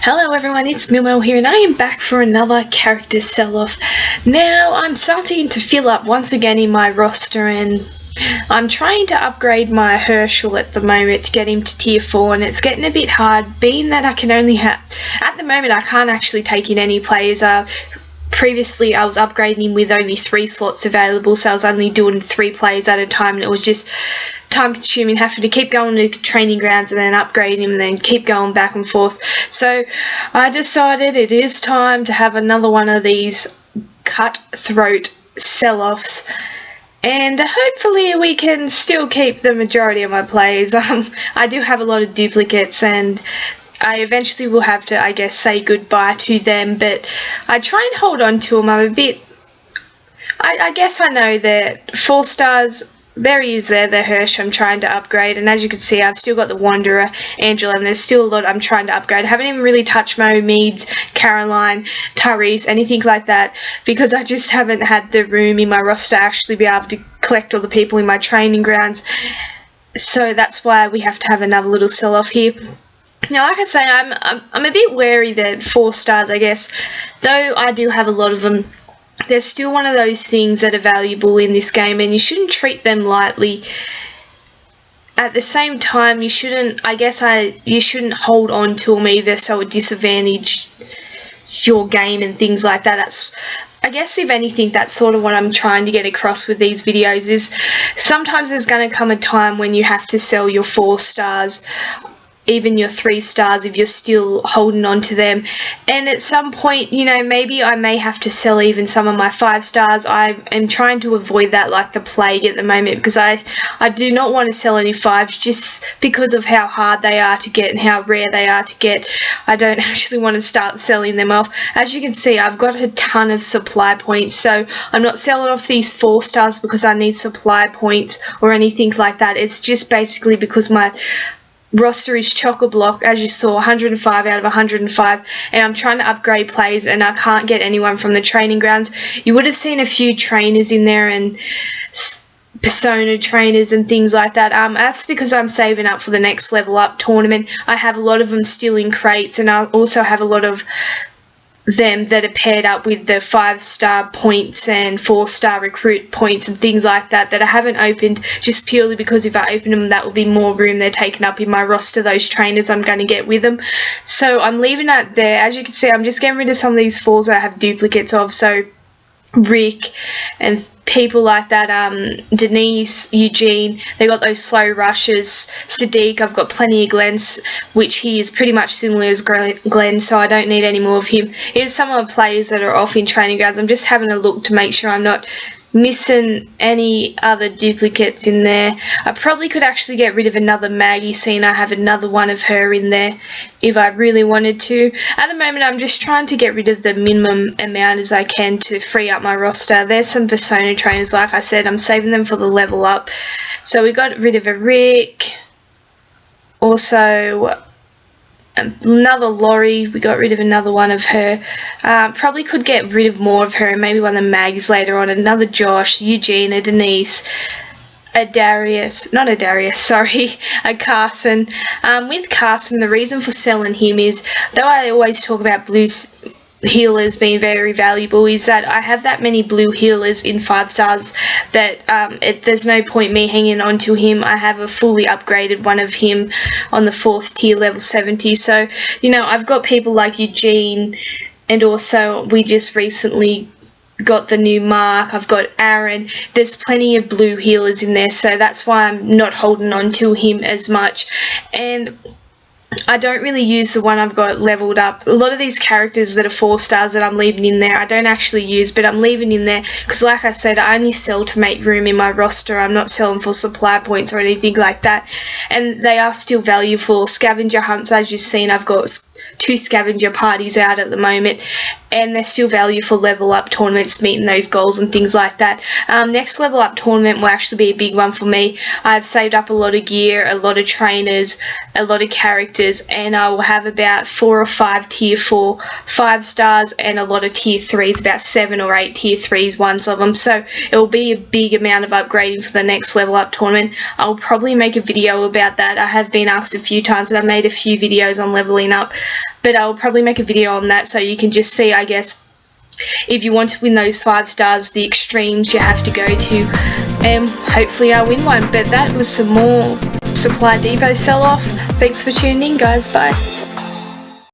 Hello everyone, it's Milmo here and I am back for another character sell-off. Now I'm starting to fill up once again in my roster and I'm trying to upgrade my Herschel at the moment to get him to tier 4 and it's getting a bit hard being that I can only have, at the moment I can't actually take in any players. Previously I was upgrading him with only 3 slots available, so I was only doing 3 players at a time and it was just time consuming, having to keep going to training grounds and then upgrading him and then keep going back and forth. So I decided it is time to have another one of these cutthroat sell-offs, and hopefully we can still keep the majority of my plays. I do have a lot of duplicates and I eventually will have to, I guess, say goodbye to them, but I try and hold on to them. I'm a bit, I guess I know that 4 stars, there he is there, the Hirsch I'm trying to upgrade, and as you can see I've still got the Wanderer, Angela, and there's still a lot I'm trying to upgrade. I haven't even really touched Mo, Meads, Caroline, Tyrese, anything like that, because I just haven't had the room in my roster to actually be able to collect all the people in my training grounds, so that's why we have to have another little sell-off here. Now, like I say, I'm a bit wary that 4 stars, I guess, though I do have a lot of them, they're still one of those things that are valuable in this game and you shouldn't treat them lightly. At the same time, you shouldn't, you shouldn't hold on to them either so it disadvantages your game and things like that. I guess if anything, that's sort of what I'm trying to get across with these videos, is sometimes there's going to come a time when you have to sell your 4 stars, even your 3 stars if you're still holding on to them, and at some point, you know, maybe I may have to sell even some of my 5 stars. I am trying to avoid that like the plague at the moment, because I do not want to sell any 5s just because of how hard they are to get and how rare they are to get. I don't actually want to start selling them off. As you can see, I've got a ton of supply points, so I'm not selling off these 4 stars because I need supply points or anything like that. It's just basically because my roster is chock-a-block, as you saw, 105 out of 105, and I'm trying to upgrade plays and I can't get anyone from the training grounds. You would have seen a few trainers in there and persona trainers and things like that. That's because I'm saving up for the next level up tournament. I have a lot of them still in crates, and I also have a lot of them that are paired up with the 5-star points and 4-star recruit points and things like that I haven't opened, just purely because if I open them that will be more room they're taken up in my roster, those trainers I'm going to get with them. So I'm leaving that there. As you can see, I'm just getting rid of some of these 4s that I have duplicates of, so Rick and people like that, Denise, Eugene, they got those slow rushes. Sadiq, I've got plenty of Glenn's, which he is pretty much similar as Glenn, so I don't need any more of him. Here's some of the players that are off in training grounds. I'm just having a look to make sure I'm not missing any other duplicates in there. I probably could actually get rid of another Maggie, seeing I have another one of her in there if I really wanted to. At the moment I'm just trying to get rid of the minimum amount as I can to free up my roster. There's some persona trainers, like I said, I'm saving them for the level up. So we got rid of a Rick, also another Laurie, we got rid of another one of her. Probably could get rid of more of her, maybe one of the Mags later on. Another Josh, Eugene, a Denise, a Carson. With Carson, the reason for selling him is, though I always talk about blue healers being very valuable, is that I have that many blue healers in 5 stars that there's no point me hanging on to him. I have a fully upgraded one of him on the 4th tier, level 70, so you know, I've got people like Eugene, and also we just recently got the new Mark, I've got Aaron. There's plenty of blue healers in there, so that's why I'm not holding on to him as much. And I don't really use the one I've got leveled up. A lot of these characters that are 4 stars that I'm leaving in there, I don't actually use, but I'm leaving in there because, like I said, I only sell to make room in my roster. I'm not selling for supply points or anything like that, and they are still valuable. Scavenger hunts, as you've seen, I've got 2 scavenger parties out at the moment, and they're still valuable for level up tournaments, meeting those goals and things like that. Next level up tournament will actually be a big one for me. I've saved up a lot of gear, a lot of trainers, a lot of characters, characters, and I will have about 4 or 5 tier 4 5-stars and a lot of tier 3s, about 7 or 8 tier 3s, ones of them. So it will be a big amount of upgrading for the next level up tournament. I'll probably make a video about that. I have been asked a few times, and I've made a few videos on leveling up, but I'll probably make a video on that so you can just see, I guess, if you want to win those 5-stars, the extremes you have to go to, and hopefully I'll win one. But that was some more Supply Depot sell-off. Thanks for tuning in, guys. Bye.